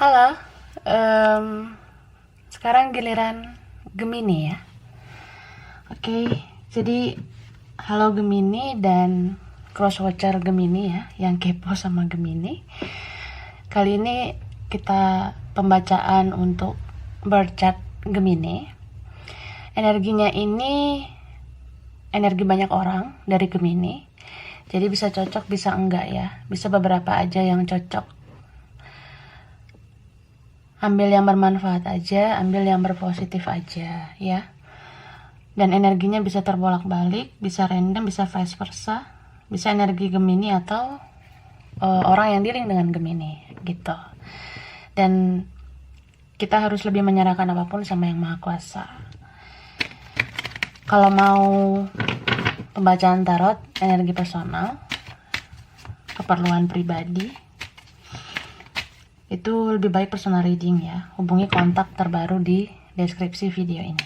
Halo, em, sekarang giliran Gemini ya. Oke, jadi halo Gemini dan crosswatcher Gemini ya, yang kepo sama Gemini. Kali ini kita pembacaan untuk birth chart Gemini. Energinya ini energi banyak orang dari Gemini. Jadi bisa cocok, bisa enggak ya. Bisa beberapa aja yang cocok. Ambil yang bermanfaat aja, ambil yang berpositif aja ya. Dan energinya bisa terbolak-balik, bisa random, bisa vice versa, bisa energi Gemini atau orang yang dealing dengan Gemini gitu. Dan kita harus lebih menyerahkan apapun sama yang Maha Kuasa. Kalau mau pembacaan tarot energi personal, keperluan pribadi, itu lebih baik personal reading ya. Hubungi kontak terbaru di deskripsi video ini.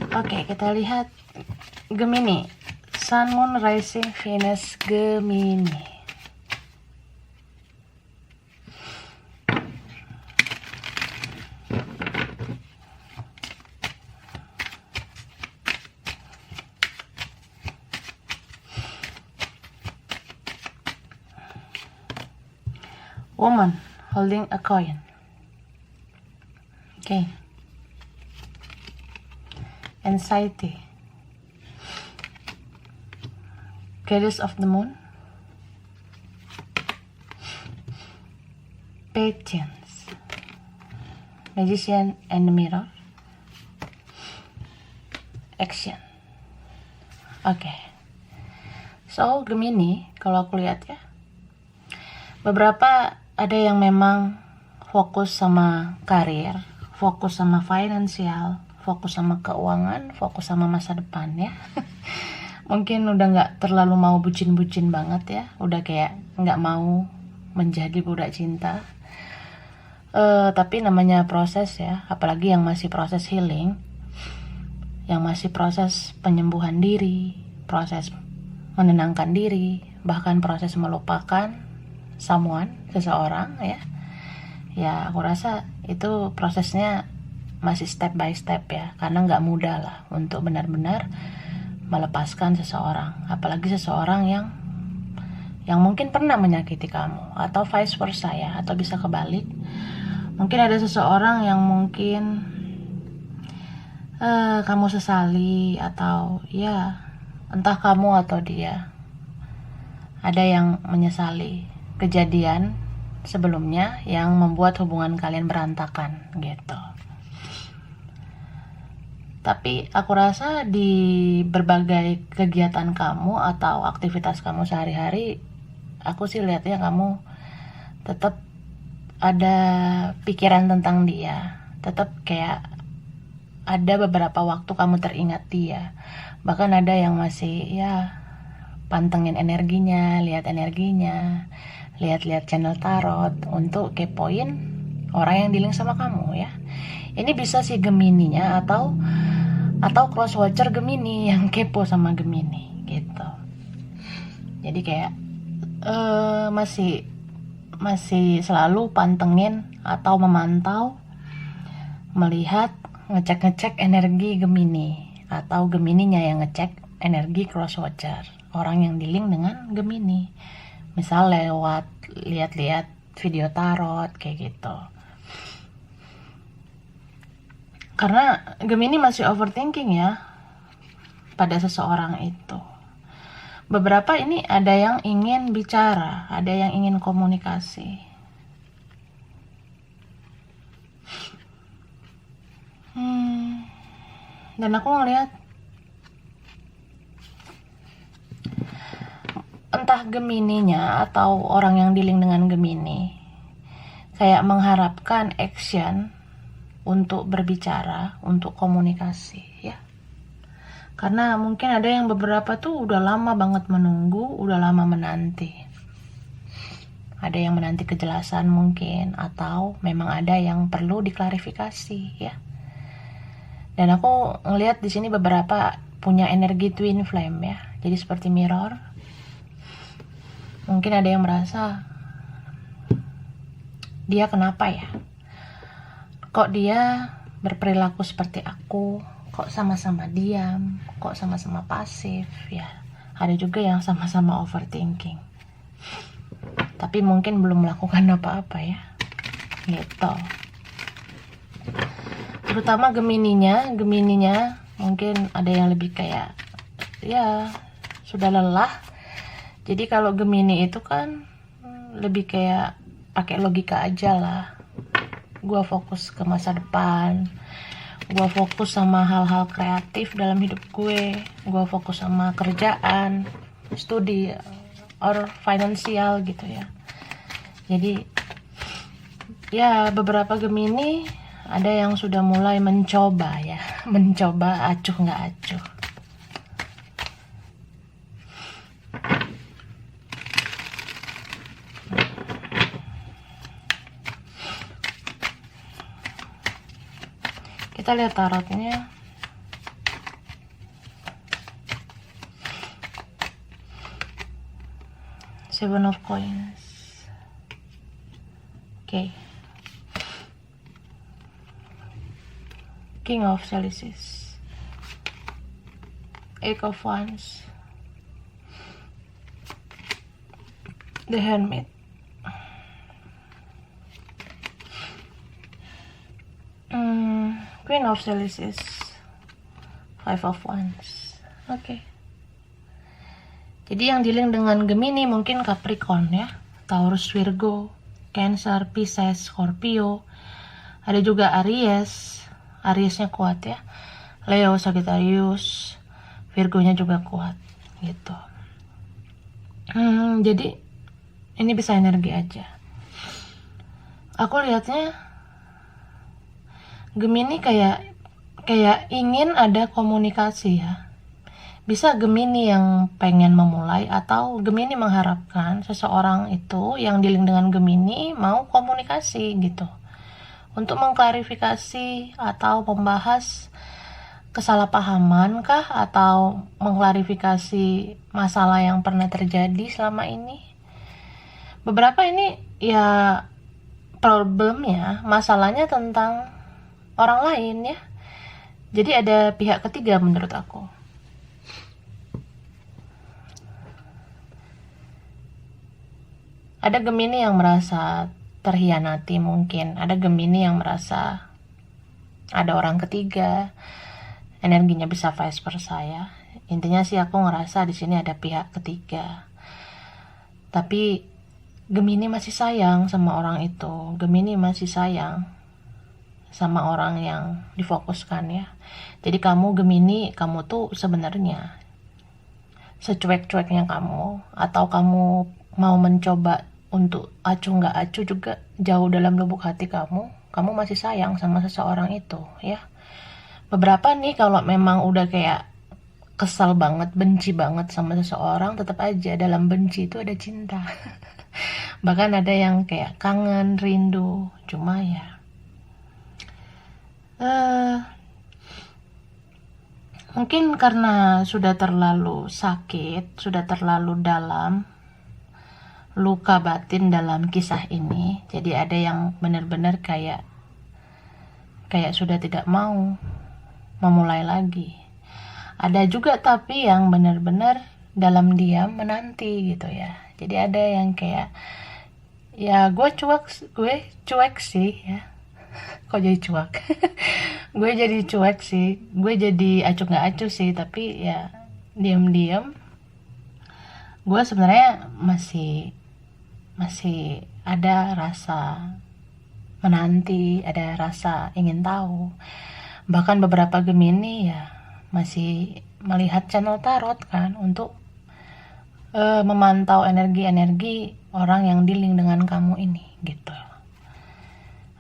Oke, kita lihat Gemini. Sun, Moon, Rising, Venus, Gemini. Woman holding a coin. Okay. Anxiety. Goddess of the Moon. Patience. Magician and the Mirror. Action. Oke. So, Gemini, kalau aku lihat ya, beberapa ada yang memang fokus sama karir, fokus sama finansial, fokus sama keuangan, fokus sama masa depan ya. Mungkin udah nggak terlalu mau bucin-bucin banget ya, udah kayak nggak mau menjadi budak cinta. Tapi namanya proses ya, apalagi yang masih proses healing, yang masih proses penyembuhan diri, proses menenangkan diri, bahkan proses melupakan seseorang ya aku rasa itu prosesnya masih step by step ya, karena nggak mudah lah untuk benar-benar melepaskan seseorang, apalagi seseorang yang mungkin pernah menyakiti kamu, atau vice versa ya, atau bisa kebalik. Mungkin ada seseorang yang mungkin kamu sesali, atau ya entah kamu atau dia ada yang menyesali kejadian sebelumnya yang membuat hubungan kalian berantakan gitu. Tapi aku rasa di berbagai kegiatan kamu atau aktivitas kamu sehari-hari, aku sih lihatnya kamu tetap ada pikiran tentang dia, tetap kayak ada beberapa waktu kamu teringat dia. Bahkan ada yang masih ya pantengin energinya, lihat-lihat channel tarot untuk kepoin orang yang dealing sama kamu ya. Ini bisa si Gemininya atau crosswatcher Gemini yang kepo sama Gemini gitu. Jadi kayak masih selalu pantengin atau memantau, melihat, ngecek energi Gemini, atau Gemininya yang ngecek energi crosswatcher, orang yang dealing dengan Gemini. Misal lewat lihat-lihat video tarot kayak gitu. Karena Gemini masih overthinking ya pada seseorang itu. Beberapa ini ada yang ingin bicara, ada yang ingin komunikasi. Dan aku ngeliat entah Gemininya atau orang yang dealing dengan Gemini kayak mengharapkan action untuk berbicara, untuk komunikasi ya. Karena mungkin ada yang beberapa tuh udah lama banget menunggu, udah lama menanti. Ada yang menanti kejelasan mungkin, atau memang ada yang perlu diklarifikasi ya. Dan aku ngelihat di sini beberapa punya energi twin flame ya. Jadi seperti mirror. Mungkin ada yang merasa dia kenapa ya, kok dia berperilaku seperti aku, kok sama-sama diam, kok sama-sama pasif ya. Ada juga yang sama-sama overthinking, tapi mungkin belum melakukan apa-apa ya, gitu. Terutama Gemininya mungkin ada yang lebih kayak ya sudah lelah. Jadi kalau Gemini itu kan lebih kayak pakai logika aja lah. Gua fokus ke masa depan, gua fokus sama hal-hal kreatif dalam hidup gua fokus sama kerjaan, studi, or finansial gitu ya. Jadi ya beberapa Gemini ada yang sudah mulai mencoba ya, mencoba acuh nggak acuh. Kita lihat tarotnya. Seven of Coins. Oke. King of Chalices. Eight of Wands. The Hermit. Queen of Chalices. Five of Wands. Oke. Jadi yang dealing dengan Gemini mungkin Capricorn ya, Taurus, Virgo, Cancer, Pisces, Scorpio. Ada juga Aries. Ariesnya kuat ya. Leo, Sagittarius, Virgonya juga kuat gitu. Jadi ini bisa energi aja. Aku lihatnya Gemini kayak ingin ada komunikasi ya. Bisa Gemini yang pengen memulai, atau Gemini mengharapkan seseorang itu yang dealing dengan Gemini mau komunikasi gitu, untuk mengklarifikasi atau membahas kesalahpahaman kah, atau mengklarifikasi masalah yang pernah terjadi selama ini. Beberapa ini ya problemnya, masalahnya tentang orang lain ya. Jadi ada pihak ketiga menurut aku. Ada Gemini yang merasa terhianati mungkin. Ada Gemini yang merasa ada orang ketiga. Energinya bisa vice versa ya. Intinya sih aku ngerasa di sini ada pihak ketiga. Tapi Gemini masih sayang sama orang itu. Gemini masih sayang sama orang yang difokuskan ya. Jadi kamu Gemini, kamu tuh sebenarnya secuek-cueknya kamu, atau kamu mau mencoba untuk acuh nggak acuh juga, jauh dalam lubuk hati kamu masih sayang sama seseorang itu ya. Beberapa nih kalau memang udah kayak kesal banget, benci banget sama seseorang, tetap aja dalam benci itu ada cinta. Bahkan ada yang kayak kangen, rindu. Cuma ya mungkin karena sudah terlalu sakit, sudah terlalu dalam luka batin dalam kisah ini, jadi ada yang benar-benar kayak sudah tidak mau memulai lagi. Ada juga tapi yang benar-benar dalam diam menanti gitu ya. Jadi ada yang kayak ya gue cuek sih ya. Kok jadi cuek? Gue jadi cuek sih, gue jadi acuh nggak acuh sih, tapi ya diam-diam gue sebenarnya masih ada rasa menanti, ada rasa ingin tahu. Bahkan beberapa Gemini ya masih melihat channel tarot kan, untuk memantau energi-energi orang yang dealing dengan kamu ini gitu.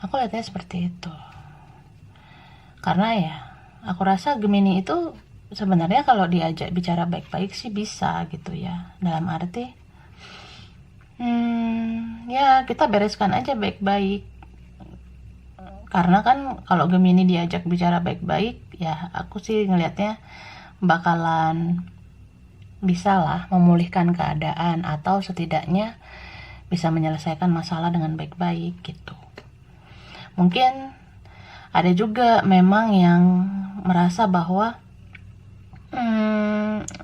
Aku lihatnya seperti itu. Karena ya aku rasa Gemini itu sebenarnya kalau diajak bicara baik-baik sih bisa gitu ya. Dalam arti ya kita bereskan aja baik-baik. Karena kan kalau Gemini diajak bicara baik-baik, ya aku sih ngelihatnya bakalan bisa lah memulihkan keadaan, atau setidaknya bisa menyelesaikan masalah dengan baik-baik gitu. Mungkin ada juga memang yang merasa bahwa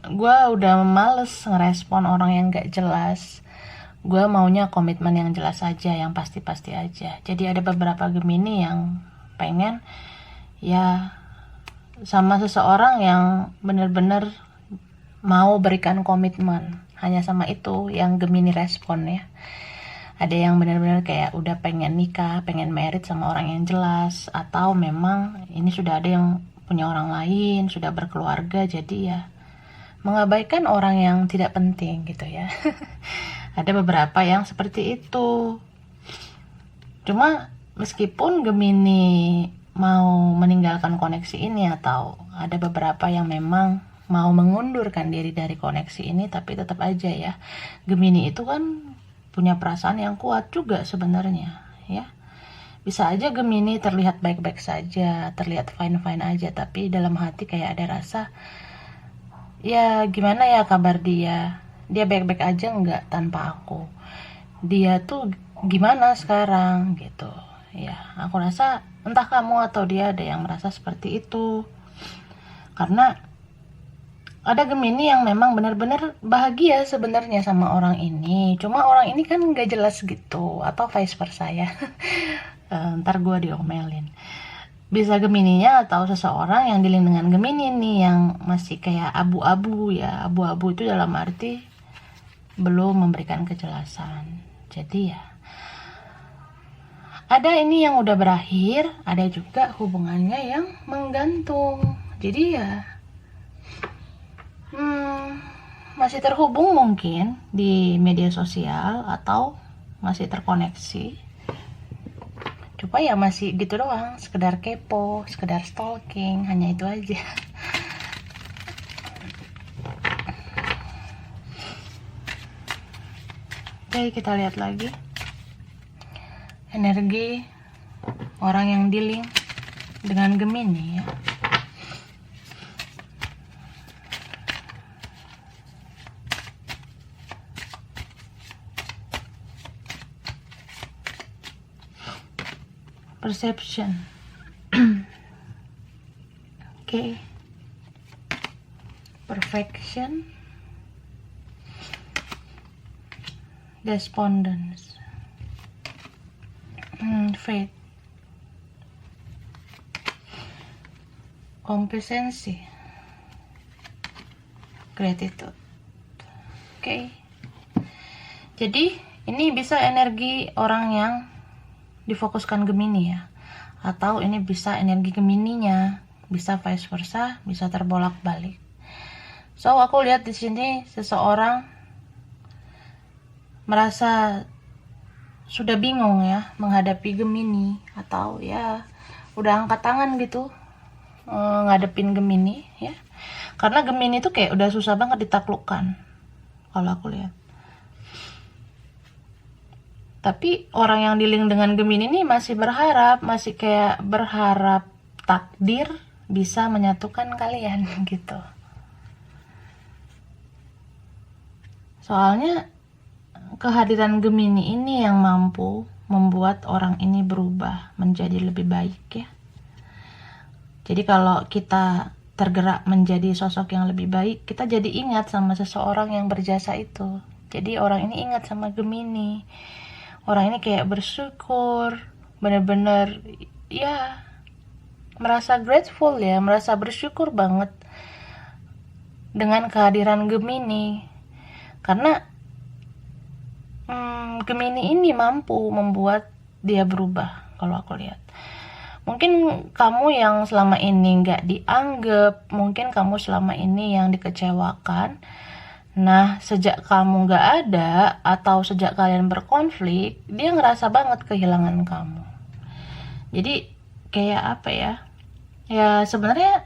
gue udah males ngerespon orang yang gak jelas. Gue maunya komitmen yang jelas aja, yang pasti-pasti aja. Jadi ada beberapa Gemini yang pengen ya sama seseorang yang bener-bener mau berikan komitmen. Hanya sama itu yang Gemini respon ya. Ada yang benar-benar kayak udah pengen nikah, pengen married sama orang yang jelas, atau memang ini sudah ada yang punya orang lain, sudah berkeluarga, jadi ya mengabaikan orang yang tidak penting gitu ya. Ada beberapa yang seperti itu. Cuma meskipun Gemini mau meninggalkan koneksi ini, atau ada beberapa yang memang mau mengundurkan diri dari koneksi ini, tapi tetap aja ya, Gemini itu kan punya perasaan yang kuat juga sebenarnya ya. Bisa aja Gemini terlihat baik-baik saja, terlihat fine-fine aja, tapi dalam hati kayak ada rasa ya gimana ya kabar dia baik-baik aja nggak tanpa aku, dia tuh gimana sekarang gitu ya. Aku rasa entah kamu atau dia ada yang merasa seperti itu, karena ada Gemini yang memang benar-benar bahagia sebenarnya sama orang ini, cuma orang ini kan nggak jelas gitu, atau vice versa ya. Ntar gue diomelin. Bisa Gemininya atau seseorang yang dealing dengan Gemini nih yang masih kayak abu-abu ya. Abu-abu itu dalam arti belum memberikan kejelasan. Jadi ya ada ini yang udah berakhir, ada juga hubungannya yang menggantung. Jadi ya masih terhubung mungkin di media sosial atau masih terkoneksi, cuma ya masih gitu doang, sekedar kepo, sekedar stalking, hanya itu aja. Oke, kita lihat lagi energi orang yang dealing dengan Gemini ya. Perception. Okay. Perfection. Despondence. Faith. Complacency. Gratitude. Okay. Jadi ini bisa energi orang yang difokuskan Gemini ya, atau ini bisa energi Gemininya, bisa vice versa, bisa terbolak-balik. So aku lihat di sini seseorang merasa sudah bingung ya menghadapi Gemini, atau ya udah angkat tangan gitu ngadepin Gemini ya, karena Gemini itu kayak udah susah banget ditaklukkan kalau aku lihat. Tapi orang yang dealing dengan Gemini ini masih berharap, masih kayak berharap takdir bisa menyatukan kalian gitu. Soalnya kehadiran Gemini ini yang mampu membuat orang ini berubah menjadi lebih baik ya. Jadi kalau kita tergerak menjadi sosok yang lebih baik, kita jadi ingat sama seseorang yang berjasa itu. Jadi orang ini ingat sama Gemini. Orang ini kayak bersyukur, bener-bener ya merasa grateful ya, merasa bersyukur banget dengan kehadiran Gemini. Karena Gemini ini mampu membuat dia berubah kalau aku lihat. Mungkin kamu yang selama ini gak dianggap, mungkin kamu selama ini yang dikecewakan. Nah, sejak kamu gak ada atau sejak kalian berkonflik, dia ngerasa banget kehilangan kamu. Jadi kayak apa ya? Ya sebenarnya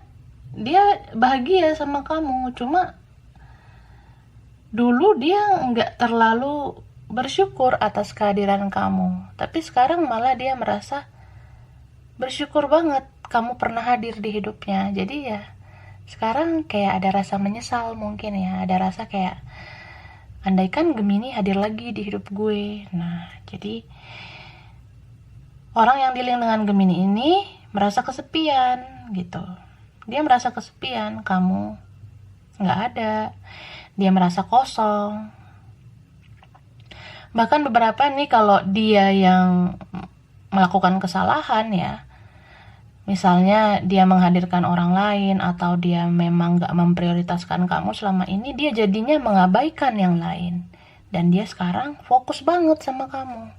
dia bahagia sama kamu, cuma dulu dia nggak terlalu bersyukur atas kehadiran kamu. Tapi sekarang malah dia merasa bersyukur banget kamu pernah hadir di hidupnya. Jadi ya sekarang kayak ada rasa menyesal mungkin ya, ada rasa kayak andaikan Gemini hadir lagi di hidup gue. Nah, jadi Orang yang dealing dengan Gemini ini merasa kesepian gitu. Dia merasa kesepian, kamu nggak ada. Dia merasa kosong. Bahkan beberapa nih kalau dia yang melakukan kesalahan ya, misalnya dia menghadirkan orang lain atau dia memang nggak memprioritaskan kamu selama ini, dia jadinya mengabaikan yang lain. Dan dia sekarang fokus banget sama kamu.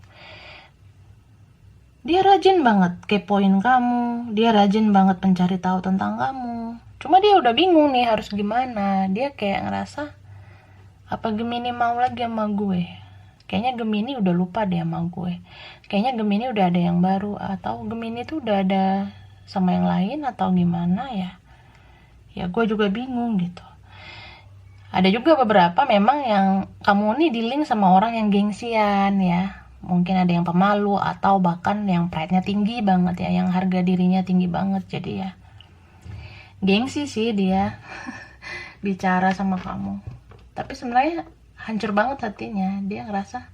Dia rajin banget kepoin kamu, dia rajin banget mencari tahu tentang kamu. Cuma dia udah bingung nih harus gimana. Dia kayak ngerasa, apa Gemini mau lagi sama gue? Kayaknya Gemini udah lupa deh sama gue. Kayaknya Gemini udah ada yang baru, atau Gemini tuh udah ada sama yang lain atau gimana ya. Ya gue juga bingung gitu. Ada juga beberapa memang yang kamu nih dealing sama orang yang gengsian ya. Mungkin ada yang pemalu atau bahkan yang pride-nya tinggi banget ya, yang harga dirinya tinggi banget. Jadi ya gengsi sih dia bicara sama kamu. Tapi sebenarnya hancur banget hatinya. Dia ngerasa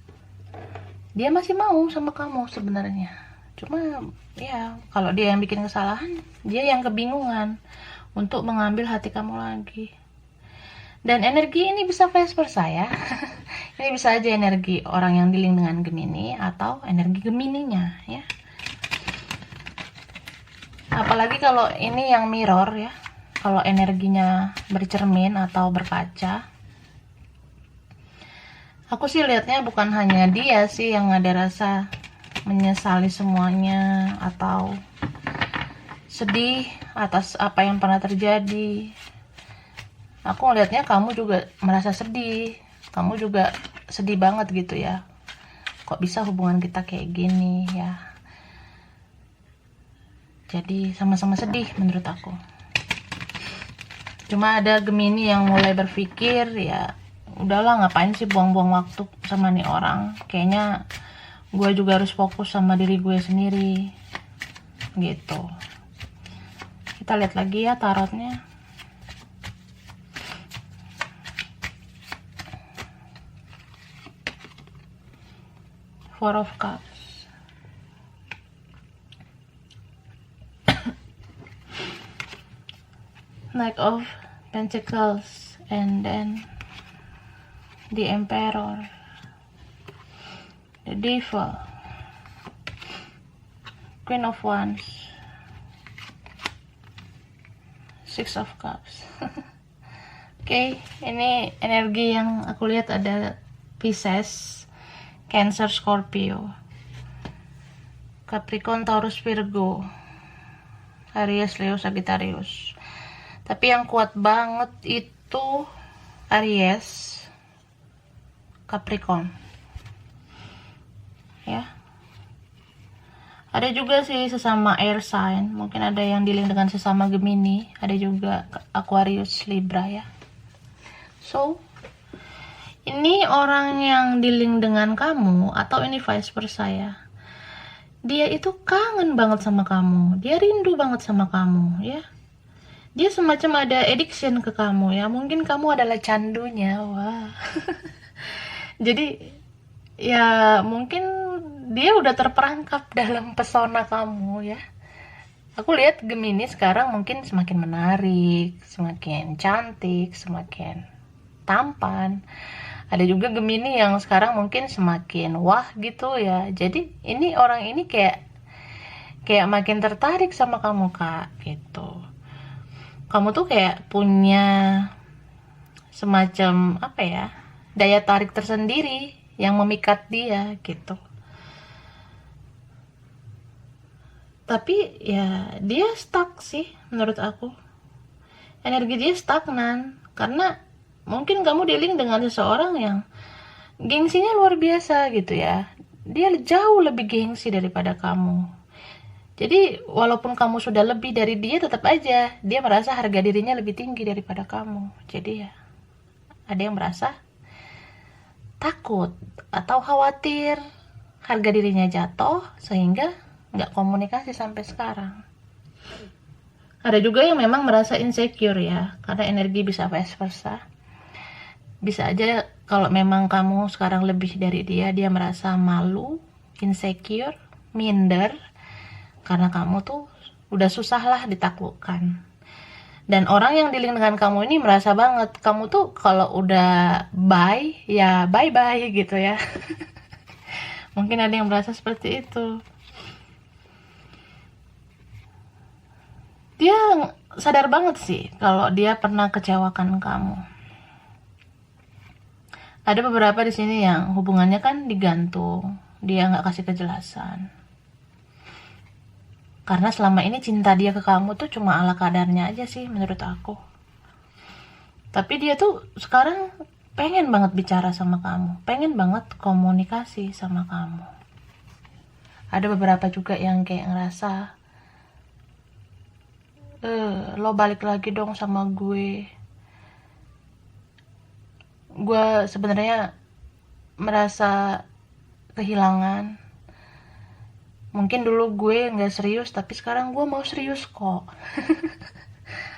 dia masih mau sama kamu sebenarnya. Cuma ya kalau dia yang bikin kesalahan, dia yang kebingungan untuk mengambil hati kamu lagi. Dan energi ini bisa vice versa ya. Ini bisa aja energi orang yang dealing dengan Gemini atau energi Gemininya ya. Apalagi kalau ini yang mirror ya. Kalau energinya bercermin atau berkaca. Aku sih lihatnya bukan hanya dia sih yang ada rasa menyesali semuanya atau sedih atas apa yang pernah terjadi. Aku ngelihatnya kamu juga merasa sedih. Kamu juga sedih banget gitu ya. Kok bisa hubungan kita kayak gini ya. Jadi sama-sama sedih menurut aku. Cuma ada Gemini yang mulai berpikir ya, udahlah ngapain sih buang-buang waktu sama nih orang. Kayaknya gue juga harus fokus sama diri gue sendiri. Gitu. Kita lihat lagi ya tarotnya. Four of Cups. Knight of Pentacles, and then the Emperor, the Devil, Queen of Wands, Six of Cups. Oke, ini energi yang aku lihat ada Pisces, Cancer, Scorpio, Capricorn, Taurus, Virgo, Aries, Leo, Sagittarius. Tapi yang kuat banget itu Aries, Capricorn. Ya. Ada juga sih sesama air sign, mungkin ada yang dealing dengan sesama Gemini, ada juga Aquarius, Libra ya. So, ini orang yang dealing dengan kamu atau ini vice versa ya. Dia itu kangen banget sama kamu. Dia rindu banget sama kamu ya. Dia semacam ada addiction ke kamu ya. Mungkin kamu adalah candunya. Wah. Jadi ya mungkin dia udah terperangkap dalam pesona kamu ya. Aku lihat Gemini sekarang mungkin semakin menarik, semakin cantik, semakin tampan. Ada juga Gemini yang sekarang mungkin semakin wah gitu ya. Jadi ini orang ini kayak makin tertarik sama kamu Kak gitu. Kamu tuh kayak punya semacam apa ya, daya tarik tersendiri yang memikat dia gitu. Tapi ya dia stuck sih menurut aku. Energi dia stagnan karena mungkin kamu dealing dengan seseorang yang gengsinya luar biasa gitu ya. Dia jauh lebih gengsi daripada kamu. Jadi walaupun kamu sudah lebih dari dia, tetap aja dia merasa harga dirinya lebih tinggi daripada kamu. Jadi ya ada yang merasa takut atau khawatir harga dirinya jatuh sehingga nggak komunikasi sampai sekarang. Ada juga yang memang merasa insecure ya, karena energi bisa vice versa. Bisa aja kalau memang kamu sekarang lebih dari dia, dia merasa malu, insecure, minder karena kamu tuh udah susah lah ditaklukkan. Dan orang yang dealing dengan kamu ini merasa banget kamu tuh kalau udah bye ya bye bye gitu ya. Mungkin ada yang merasa seperti itu. Dia sadar banget sih kalau dia pernah kecewakan kamu. Ada beberapa di sini yang hubungannya kan digantung, dia nggak kasih kejelasan. Karena selama ini cinta dia ke kamu tuh cuma ala kadarnya aja sih menurut aku. Tapi dia tuh sekarang pengen banget bicara sama kamu, pengen banget komunikasi sama kamu. Ada beberapa juga yang kayak ngerasa, lo balik lagi dong sama gue. Gue sebenarnya merasa kehilangan. Mungkin dulu gue nggak serius, tapi sekarang gue mau serius kok.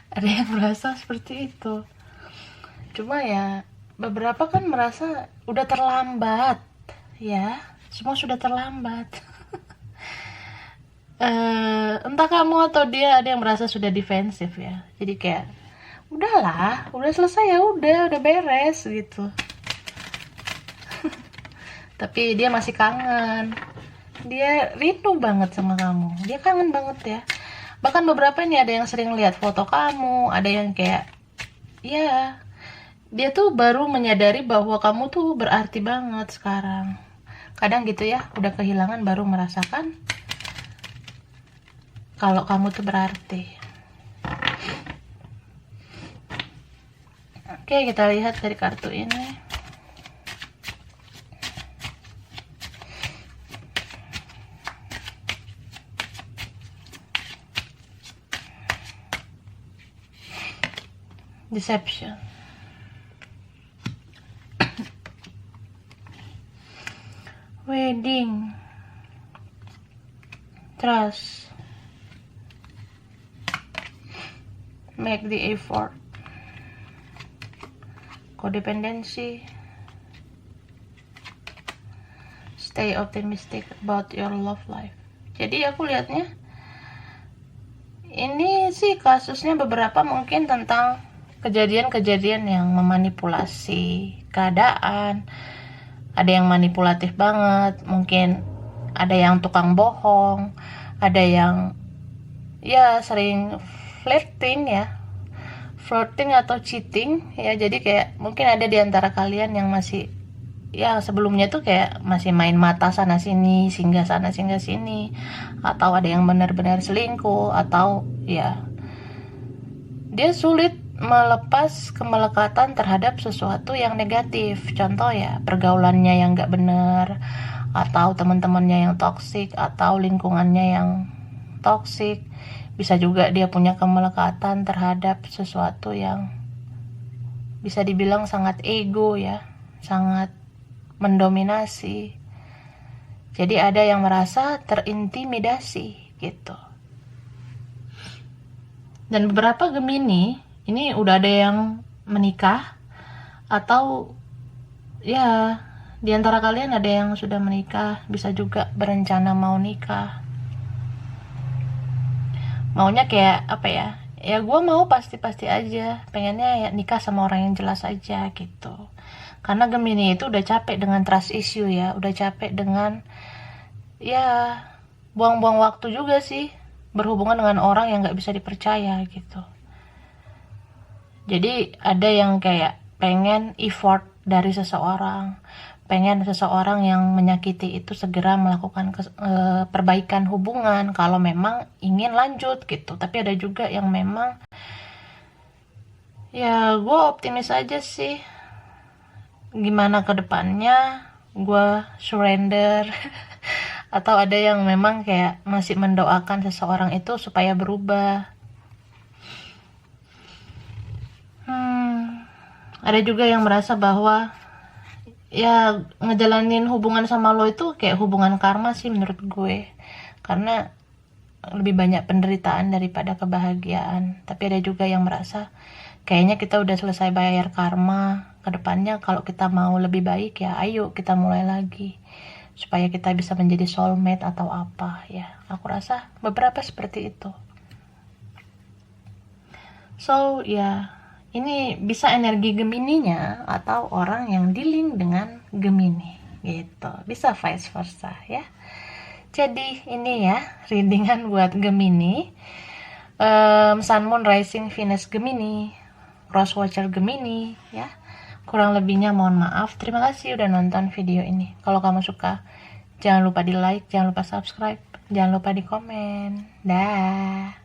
Ada yang merasa seperti itu. Cuma ya, beberapa kan merasa udah terlambat. Ya, semua sudah terlambat. Entah kamu atau dia ada yang merasa sudah defensif ya. Jadi kayak, udahlah, udah selesai ya, udah beres gitu. Tapi dia masih kangen. Dia rindu banget sama kamu, dia kangen banget ya. Bahkan beberapa ini ada yang sering lihat foto kamu, ada yang kayak ya dia tuh baru menyadari bahwa kamu tuh berarti banget sekarang. Kadang gitu ya, udah kehilangan baru merasakan kalau kamu tuh berarti. Oke, kita lihat dari kartu ini. Deception. Wedding. Trust. Make the effort. Codependency. Stay optimistic about your love life. Jadi aku lihatnya ini sih kasusnya beberapa mungkin tentang kejadian-kejadian yang memanipulasi keadaan. Ada yang manipulatif banget, mungkin ada yang tukang bohong, ada yang ya sering flirting atau cheating ya. Jadi kayak mungkin ada di antara kalian yang masih ya sebelumnya tuh kayak masih main mata sana sini, singgah sana singgah sini, atau ada yang benar-benar selingkuh, atau ya dia sulit melepas kemelekatan terhadap sesuatu yang negatif. Contoh ya, pergaulannya yang gak benar, atau teman-temannya yang toksik, atau lingkungannya yang toksik. Bisa juga dia punya kemelekatan terhadap sesuatu yang bisa dibilang sangat ego ya, sangat mendominasi. Jadi ada yang merasa terintimidasi gitu. Dan beberapa Gemini ini udah ada yang menikah, atau ya di antara kalian ada yang sudah menikah, bisa juga berencana mau nikah. Maunya kayak apa ya? Ya gue mau pasti-pasti aja, pengennya ya nikah sama orang yang jelas aja gitu. Karena Gemini itu udah capek dengan trust issue ya, udah capek dengan ya buang-buang waktu juga sih berhubungan dengan orang yang gak bisa dipercaya gitu. Jadi ada yang kayak pengen effort dari seseorang, pengen seseorang yang menyakiti itu segera melakukan perbaikan hubungan kalau memang ingin lanjut gitu. Tapi ada juga yang memang ya gue optimis aja sih, gimana ke depannya gue surrender. Atau ada yang memang kayak masih mendoakan seseorang itu supaya berubah. Ada juga yang merasa bahwa ya ngejalanin hubungan sama lo itu kayak hubungan karma sih menurut gue, karena lebih banyak penderitaan daripada kebahagiaan. Tapi ada juga yang merasa kayaknya kita udah selesai bayar karma, kedepannya kalau kita mau lebih baik ya ayo kita mulai lagi. supaya kita bisa menjadi soulmate atau apa ya. Aku rasa beberapa seperti itu. So ya, ini bisa energi Gemininya atau orang yang dealing dengan Gemini gitu, bisa vice versa ya. Jadi ini ya readingan buat Gemini, Sun, Moon, Rising, Venus Gemini, Cross Watcher Gemini ya. Kurang lebihnya mohon maaf. Terima kasih udah nonton video ini. Kalau kamu suka, jangan lupa di like, jangan lupa subscribe, jangan lupa di komen. Dah.